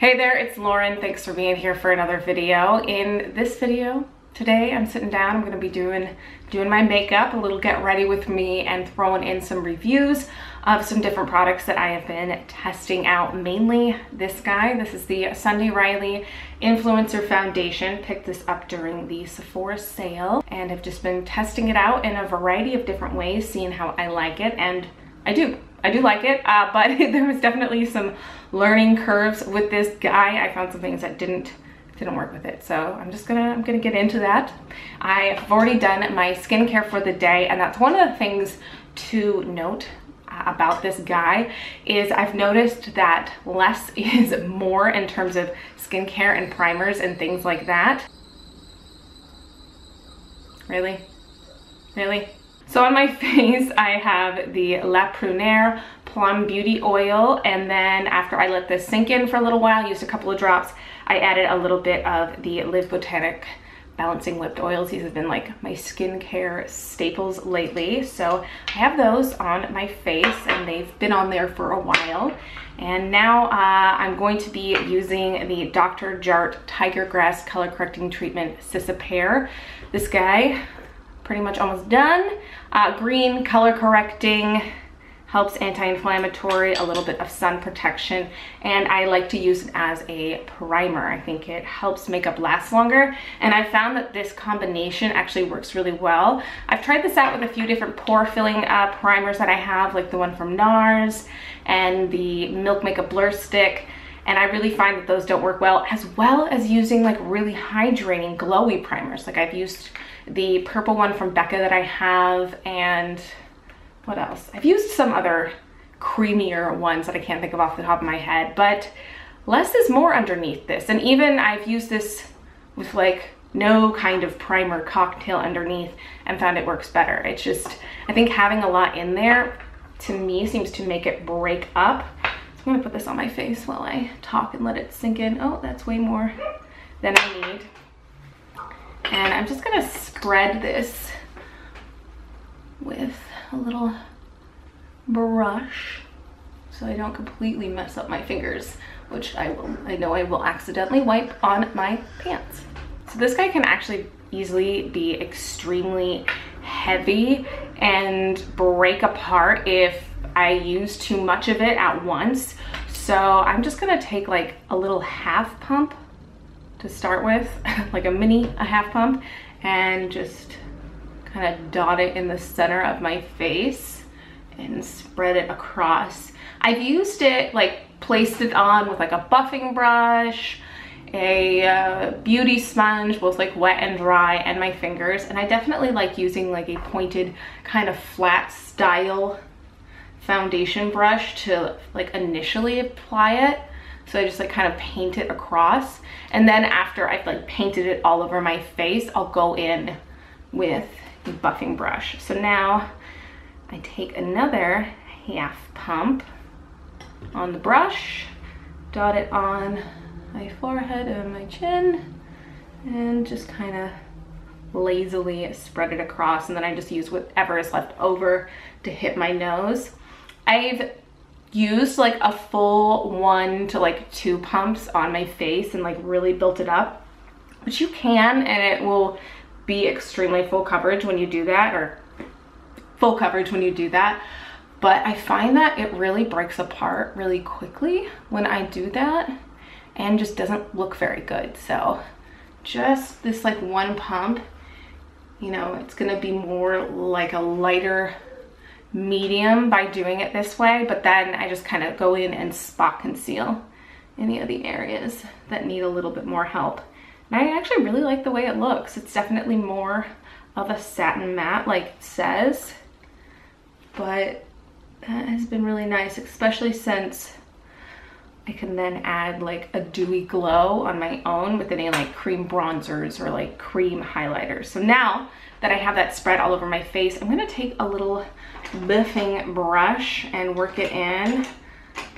Hey there, it's Lauren. Thanks for being here for another video. In this video today, I'm sitting down. I'm going to be doing my makeup, a little get ready with me, and throwing in some reviews of some different products that I have been testing out. Mainly this guy. This is the Sunday Riley Influencer Foundation. Picked this up during the Sephora sale and have just been testing it out in a variety of different ways, seeing how I like it, and I do like it, but there was definitely some learning curves with this guy. I found some things that didn't work with it, so I'm gonna get into that. I've already done my skincare for the day, and that's one of the things to note about this guy is I've noticed that less is more in terms of skincare and primers and things like that. Really? So on my face, I have the Prunier Plum Beauty Oil, and then after I let this sink in for a little while, used a couple of drops, I added a little bit of the Botanical Balancing Whipped Oils. These have been like my skincare staples lately. So I have those on my face, and they've been on there for a while. And now I'm going to be using the Dr. Jart Tiger Grass Color Correcting Treatment Cicapair. This guy, pretty much almost done. Green, color correcting, helps anti-inflammatory, a little bit of sun protection, and I like to use it as a primer. I think it helps makeup last longer, and I found that this combination actually works really well. I've tried this out with a few different pore filling primers that I have, like the one from NARS and the Milk Makeup Blur Stick, and I really find that those don't work well as using like really hydrating, glowy primers. Like I've used the purple one from Becca that I have, and what else? I've used some other creamier ones that I can't think of off the top of my head, but less is more underneath this. And even I've used this with like no kind of primer cocktail underneath and found it works better. It's just, I think having a lot in there to me seems to make it break up. So I'm gonna put this on my face while I talk and let it sink in. Oh, that's way more than I need. And I'm just gonna spread this with a little brush so I don't completely mess up my fingers, which I know I will accidentally wipe on my pants. So this guy can actually easily be extremely heavy and break apart if I use too much of it at once. So I'm just gonna take like a little half pump to start with, like a half pump, and just kind of dot it in the center of my face and spread it across. I've used it, like placed it on with like a buffing brush, a beauty sponge, both like wet and dry, and my fingers. And I definitely like using like a pointed kind of flat style foundation brush to like initially apply it. So I just like kind of paint it across, and then after I've like painted it all over my face, I'll go in with a buffing brush. So now I take another half pump on the brush, dot it on my forehead and my chin, and just kind of lazily spread it across, and then I just use whatever is left over to hit my nose. I've used like a full 1 to like 2 pumps on my face and like really built it up, which you can, and it will be extremely full coverage when you do that, or full coverage when you do that. But I find that it really breaks apart really quickly when I do that and just doesn't look very good. So just this like 1 pump, you know, it's gonna be more like a lighter medium by doing it this way, but then I just kind of go in and spot conceal any of the areas that need a little bit more help. And I actually really like the way it looks. It's definitely more of a satin matte like it says, but that has been really nice, especially since I can then add like a dewy glow on my own with any like cream bronzers or like cream highlighters. So now that I have that spread all over my face, I'm gonna take a little buffing brush and work it in.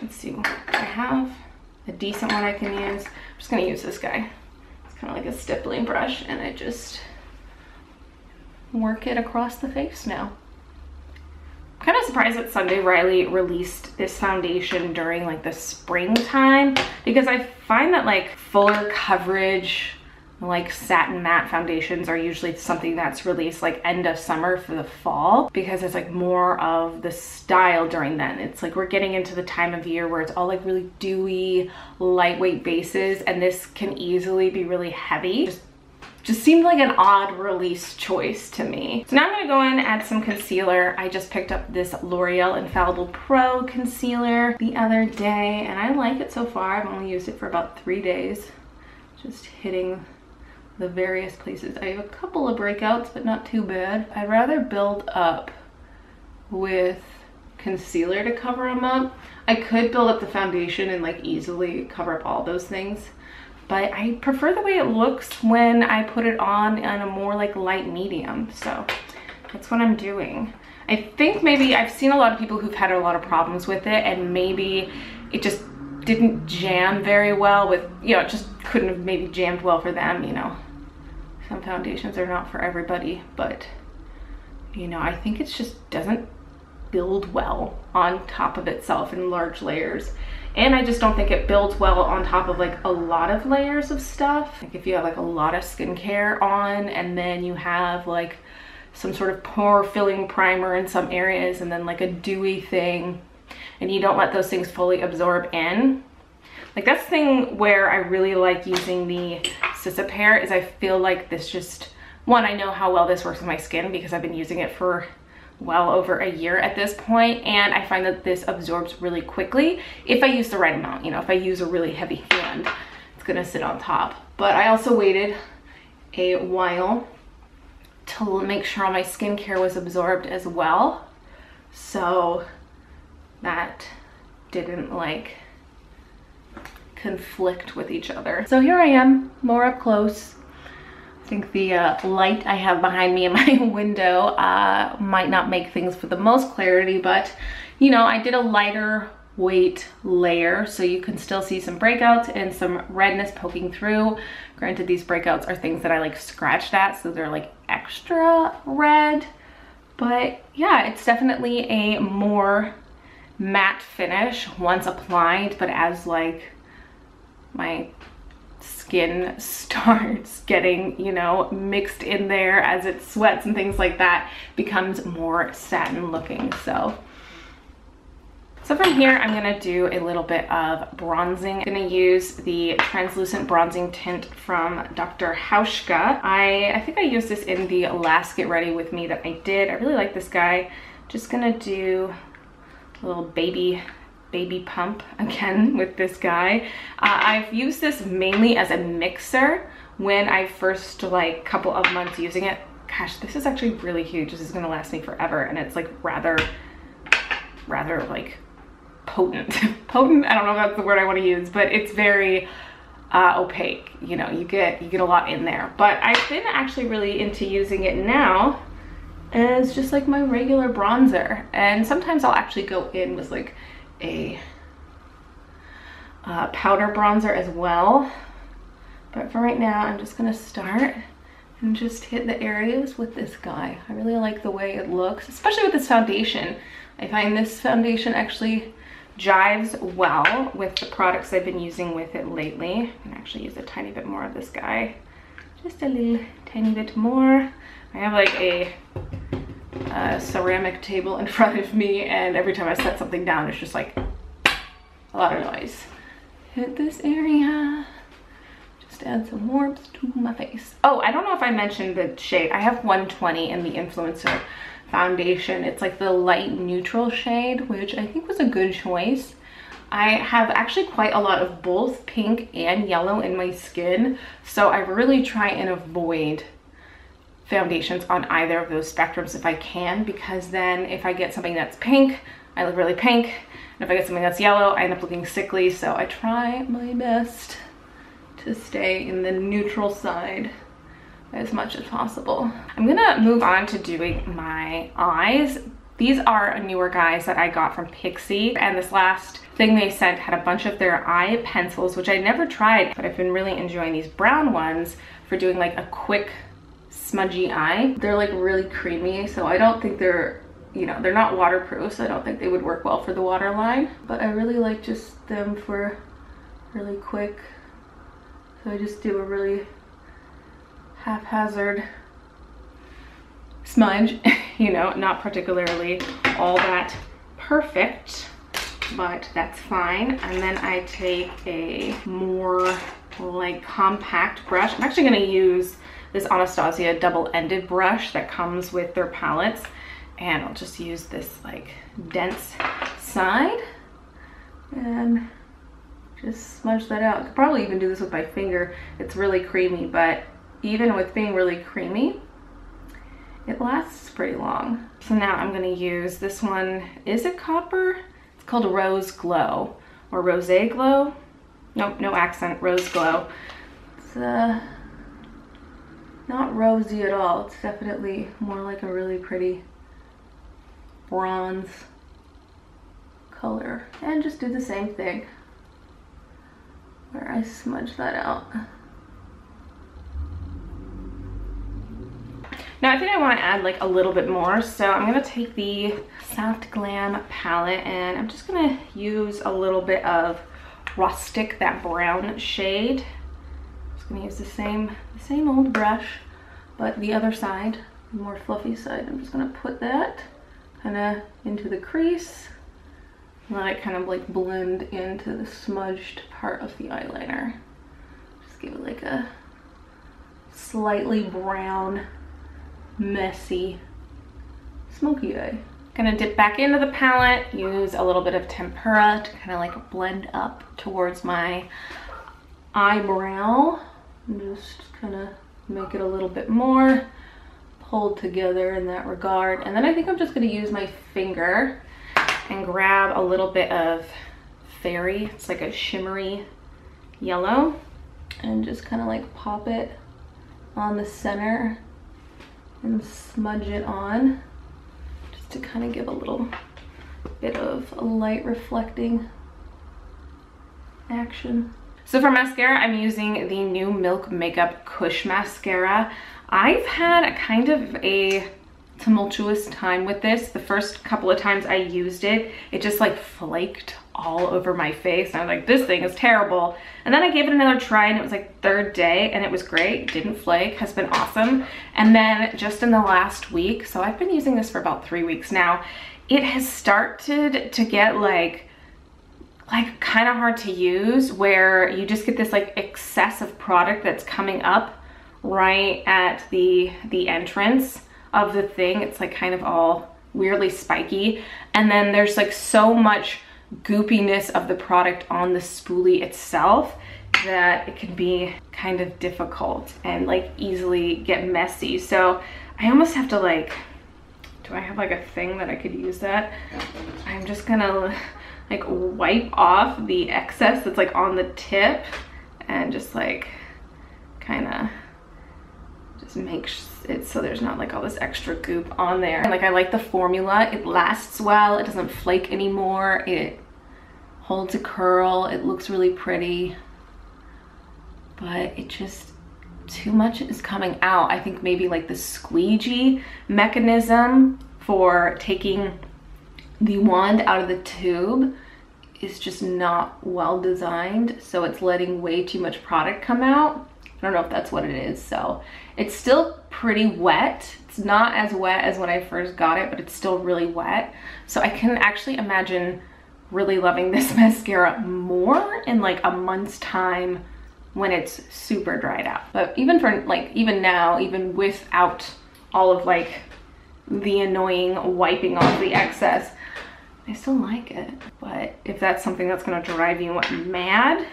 Let's see, I have a decent one I can use. I'm just gonna use this guy. It's kind of like a stippling brush, and I just work it across the face now. kind of surprised that Sunday Riley released this foundation during like the springtime, because I find that like fuller coverage, like satin matte foundations are usually something that's released like end of summer for the fall, because it's like more of the style during then. It's like we're getting into the time of year where it's all like really dewy, lightweight bases, and this can easily be really heavy. Just seemed like an odd release choice to me. So now I'm gonna go in and add some concealer. I just picked up this L'Oreal Infallible Pro concealer the other day, and I like it so far. I've only used it for about 3 days. Just hitting the various places. I have a couple of breakouts, but not too bad. I'd rather build up with concealer to cover them up. I could build up the foundation and like easily cover up all those things, but I prefer the way it looks when I put it on a more like light medium. So that's what I'm doing. I think maybe I've seen a lot of people who've had a lot of problems with it, and maybe it just didn't jam very well with, you know, it just couldn't have maybe jammed well for them, you know. Some foundations are not for everybody, but you know, I think it just doesn't build well on top of itself in large layers. And I just don't think it builds well on top of like a lot of layers of stuff. Like if you have like a lot of skincare on, and then you have like some sort of pore filling primer in some areas, and then like a dewy thing, and you don't let those things fully absorb in. Like that's the thing where I really like using the Cicapair, is I feel like this just, one, I know how well this works with my skin because I've been using it for well over a year at this point, and I find that this absorbs really quickly if I use the right amount. You know, if I use a really heavy hand, it's gonna sit on top. But I also waited a while to make sure all my skincare was absorbed as well, so that didn't like conflict with each other. So here I am, more up close. I think the light I have behind me in my window might not make things for the most clarity, but you know, I did a lighter weight layer so you can still see some breakouts and some redness poking through. Granted, these breakouts are things that I like scratched at, so they're like extra red, but yeah, it's definitely a more matte finish once applied, but as like my skin starts getting, you know, mixed in there as it sweats and things like that, becomes more satin looking. So from here, I'm gonna do a little bit of bronzing. I'm gonna use the translucent bronzing tint from Dr. Hauschka. I think I used this in the last Get Ready With Me that I did. I really like this guy. Just gonna do a little baby pump again with this guy. I've used this mainly as a mixer when I first like couple of months using it. Gosh, this is actually really huge. This is gonna last me forever, and it's like rather like potent. Potent, I don't know if that's the word I want to use, but it's very opaque. You know, you get a lot in there. But I've been actually really into using it now as just like my regular bronzer, and sometimes I'll actually go in with like a powder bronzer as well, but for right now I'm just gonna start and just hit the areas with this guy. I really like the way it looks, especially with this foundation. I find this foundation actually jives well with the products I've been using with it lately. I can actually use a tiny bit more of this guy, just a little tiny bit more. I have like a ceramic table in front of me, and every time I set something down, it's just like a lot of noise. Hit this area, just add some warmth to my face. Oh, I don't know if I mentioned the shade. I have 120 in the Influencer foundation. It's like the light neutral shade, which I think was a good choice. I have actually quite a lot of both pink and yellow in my skin, so I really try and avoid foundations on either of those spectrums if I can, because then if I get something that's pink, I look really pink, and if I get something that's yellow, I end up looking sickly. So I try my best to stay in the neutral side as much as possible. I'm gonna move on to doing my eyes. These are newer guys that I got from Pixi, and this last thing they sent had a bunch of their eye pencils, which I never tried, but I've been really enjoying these brown ones for doing like a quick smudgy eye. They're like really creamy, so I don't think they're you know, they're not waterproof, so I don't think they would work well for the waterline, but I really like just them for really quick. So I just do a really haphazard smudge, you know, not particularly all that perfect, but that's fine. And then I take a more like compact brush. I'm actually gonna use this Anastasia double-ended brush that comes with their palettes, and I'll just use this like dense side and just smudge that out. I could probably even do this with my finger. It's really creamy, but even with being really creamy, it lasts pretty long. So now I'm gonna use this one. Is it copper? It's called Rose Glow or Rose Glow. Nope, no accent, Rose Glow. It's not rosy at all. It's definitely more like a really pretty bronze color. And just do the same thing where I smudge that out. Now I think I want to add like a little bit more, so I'm going to take the Soft Glam palette and I'm just going to use a little bit of Rustic, that brown shade. Just going to use the same old brush, but the other side, the more fluffy side. I'm just going to put that kind of into the crease, let it kind of like blend into the smudged part of the eyeliner. Just give it like a slightly brown, messy, smoky eye. Gonna dip back into the palette, use a little bit of tempera to kind of like blend up towards my eyebrow, and just kind of make it a little bit more pulled together in that regard. And then I think I'm just gonna use my finger and grab a little bit of Fairy. It's like a shimmery yellow, and just kind of like pop it on the center and smudge it on, just to kind of give a little bit of a light reflecting action. So for mascara, I'm using the new Milk Makeup Kush Mascara. I've had a kind of a tumultuous time with this. The first couple of times I used it, it just like flaked all over my face. And I was like, this thing is terrible. And then I gave it another try and it was like third day and it was great. Didn't flake, has been awesome. And then just in the last week, so I've been using this for about 3 weeks now, it has started to get like kind of hard to use, where you just get this like excess of product that's coming up right at the entrance of the thing. It's like kind of all weirdly spiky, and then there's like so much goopiness of the product on the spoolie itself that it can be kind of difficult and like easily get messy. So I almost have to like, do I have like a thing that I could use that? I'm just gonna like wipe off the excess that's like on the tip and just like kind of just make it so there's not like all this extra goop on there. And like, I like the formula. It lasts well. It doesn't flake anymore. It holds a curl. It looks really pretty, but it just, too much is coming out. I think maybe like the squeegee mechanism for taking the wand out of the tube is just not well designed, so it's letting way too much product come out. I don't know if that's what it is. So it's still pretty wet. It's not as wet as when I first got it, but it's still really wet. So I can actually imagine really loving this mascara more in like a month's time when it's super dried out. But even for like, even now, even without all of like the annoying wiping off the excess, I still like it. But if that's something that's gonna drive you mad,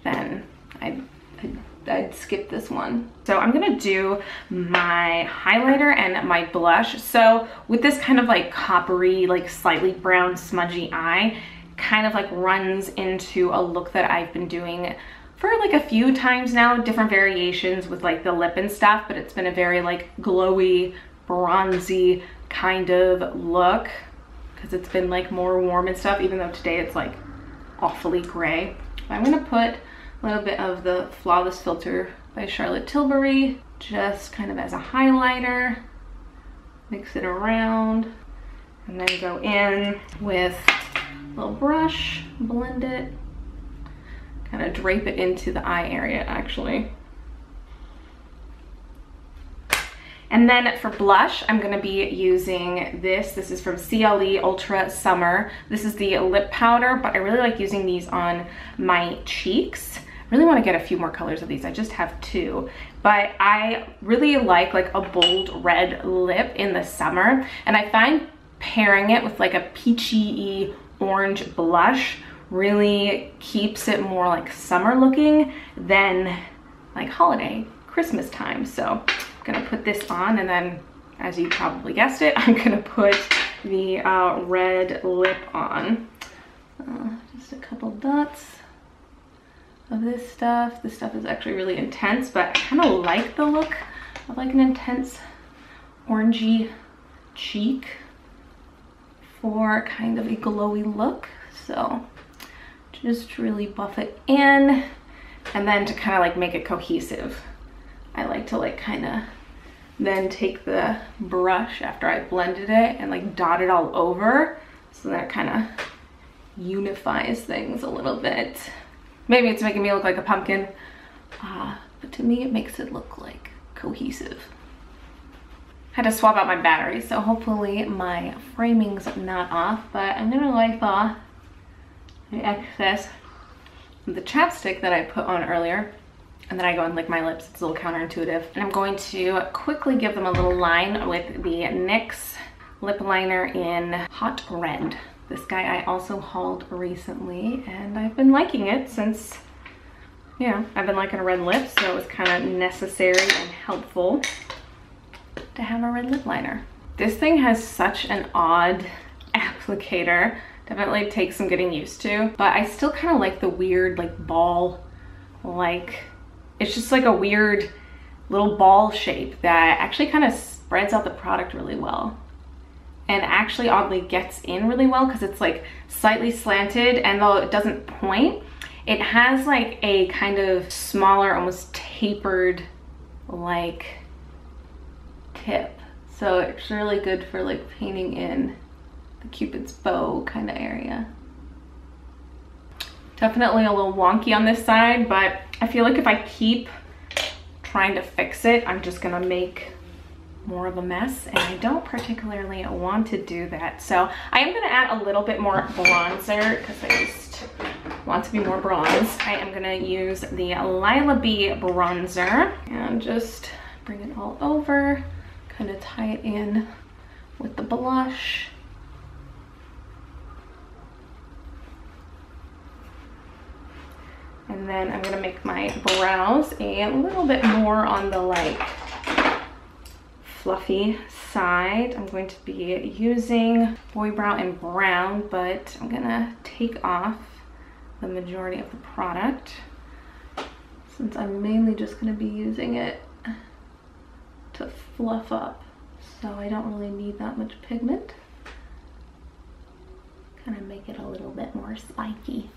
then I'd skip this one. So I'm gonna do my highlighter and my blush. So with this kind of like coppery, like slightly brown smudgy eye, kind of like runs into a look that I've been doing for like a few times now, different variations with like the lip and stuff, but it's been a very like glowy, bronzy kind of look, because it's been like more warm and stuff, even though today it's like awfully gray. I'm gonna put a little bit of the Flawless Filter by Charlotte Tilbury, just kind of as a highlighter. Mix it around. And then go in with a little brush, blend it, kind of drape it into the eye area actually. And then for blush, I'm gonna be using this. This is from CLE Ultra Summer. This is the lip powder, but I really like using these on my cheeks. I really wanna get a few more colors of these. I just have 2. But I really like a bold red lip in the summer. And I find pairing it with like a peachy orange blush really keeps it more like summer looking than like holiday, Christmas time. So I'm gonna put this on, and then as you probably guessed it, I'm gonna put the red lip on. Just a couple dots of this stuff. This stuff is actually really intense, but I kind of like the look of like an intense orangey cheek for kind of a glowy look. So just really buff it in, and then to kind of like make it cohesive, I like to like kind of then take the brush after I blended it and like dot it all over, so that kind of unifies things a little bit. Maybe it's making me look like a pumpkin, but to me it makes it look like cohesive. Had to swap out my battery, so hopefully my framing's not off, but I'm gonna wipe off the excess of the chapstick that I put on earlier, and then I go and lick my lips. It's a little counterintuitive. And I'm going to quickly give them a little line with the NYX lip liner in Hot Red. This guy I also hauled recently, and I've been liking it since, you know, I've been liking a red lip, so it was kind of necessary and helpful to have a red lip liner. This thing has such an odd applicator. Definitely takes some getting used to, but I still kind of like the weird like ball, like it's just like a weird little ball shape that actually kind of spreads out the product really well, and actually oddly gets in really well because it's like slightly slanted, and though it doesn't point, it has like a kind of smaller, almost tapered like tip. So it's really good for like painting in the Cupid's bow kind of area. Definitely a little wonky on this side, but I feel like if I keep trying to fix it, I'm just gonna make more of a mess, and I don't particularly want to do that. So I am gonna add a little bit more bronzer because I just want to be more bronze. I am gonna use the Lilah B bronzer and just bring it all over, kind of tie it in with the blush. And then I'm gonna make my brows a little bit more on the like fluffy side. I'm going to be using Boy Brow in brown, but I'm gonna take off the majority of the product since I'm mainly just gonna be using it to fluff up. So I don't really need that much pigment. Kind of make it a little bit more spiky.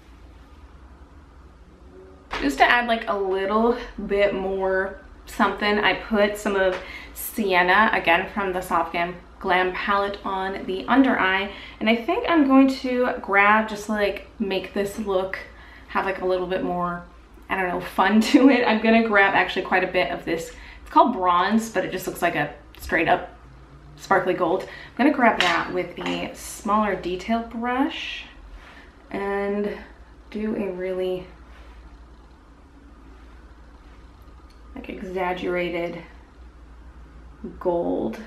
Just to add like a little bit more something, I put some of Sienna, again from the Soft Glam palette, on the under eye, and I think I'm going to grab, just like make this look have like a little bit more, I don't know, fun to it. I'm gonna grab actually quite a bit of this. It's called bronze, but it just looks like a straight up sparkly gold. I'm gonna grab that with a smaller detail brush and do a really like exaggerated gold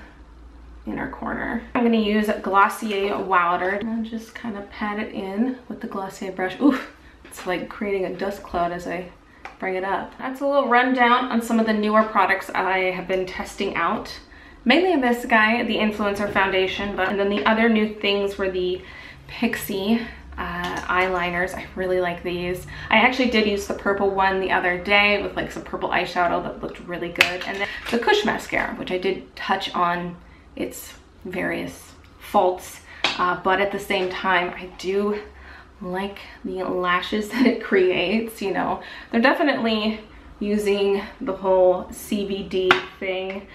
inner corner. I'm gonna use Glossier Wowder and just kind of pat it in with the Glossier brush. Oof, it's like creating a dust cloud as I bring it up. That's a little rundown on some of the newer products I have been testing out. Mainly this guy, the Influencer Foundation, and then the other new things were the Pixi eyeliners. I really like these. I actually did use the purple one the other day with like some purple eyeshadow that looked really good. And then the Kush Mascara, which I did touch on its various faults, but at the same time, I do like the lashes that it creates. You know, they're definitely using the whole CBD thing,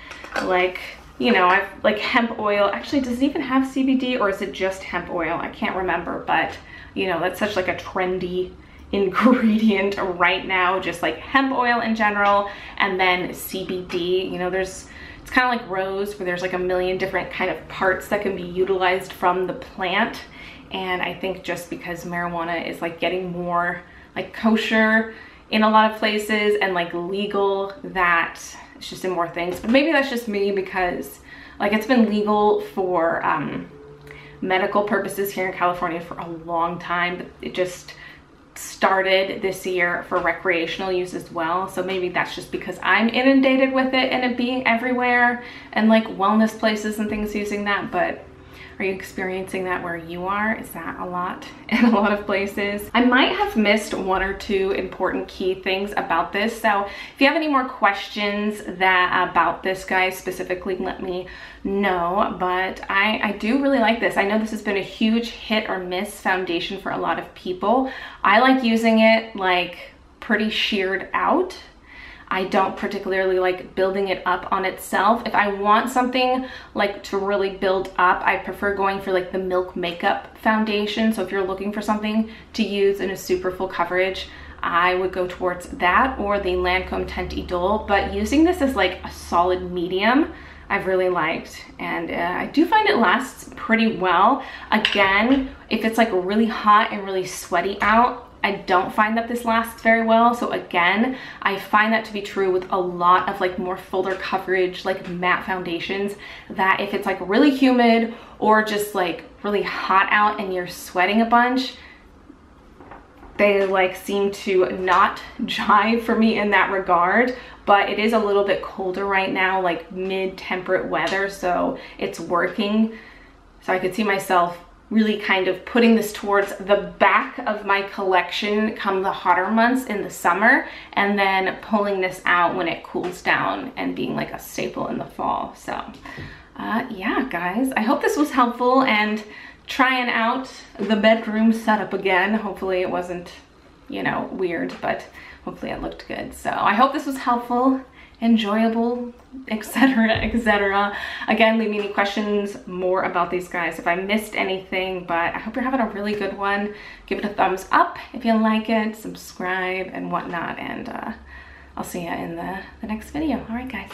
like you know, I've like hemp oil. Actually, does it even have CBD or is it just hemp oil? I can't remember, but you know, that's such like a trendy ingredient right now, just like hemp oil in general, and then CBD. You know, it's kind of like rose, where there's like a million different kind of parts that can be utilized from the plant. And I think just because marijuana is like getting more like kosher in a lot of places and like legal, that it's just in more things. But maybe that's just me, because like it's been legal for medical purposes here in California for a long time, but it just started this year for recreational use as well. So maybe that's just because I'm inundated with it and it being everywhere and like wellness places and things using that. But are you experiencing that where you are? Is that a lot in a lot of places? I might have missed one or two important key things about this. So if you have any more questions about this, guys, specifically, let me know. But I do really like this. I know this has been a huge hit or miss foundation for a lot of people. I like using it like pretty sheared out. I don't particularly like building it up on itself. If I want something like to really build up, I prefer going for like the Milk Makeup foundation. So if you're looking for something to use in a super full coverage, I would go towards that, or the Lancome Tint Idole. But using this as like a solid medium, I've really liked, and I do find it lasts pretty well. Again, if it's like really hot and really sweaty out, I don't find that this lasts very well. So again, I find that to be true with a lot of like more fuller coverage, like matte foundations, that if it's like really humid or just like really hot out and you're sweating a bunch, they like seem to not jive for me in that regard. But it is a little bit colder right now, like mid-temperate weather, so it's working. So I could see myself really kind of putting this towards the back of my collection come the hotter months in the summer, and then pulling this out when it cools down and being like a staple in the fall. So yeah, guys, I hope this was helpful, and trying out the bedroom setup again. Hopefully it wasn't, you know, weird, but hopefully it looked good. So I hope this was helpful, enjoyable, etc, etc. Again, leave me any questions more about these guys if I missed anything, but I hope you're having a really good one. Give it a thumbs up if you like it, subscribe and whatnot, and I'll see you in the next video. All right, guys.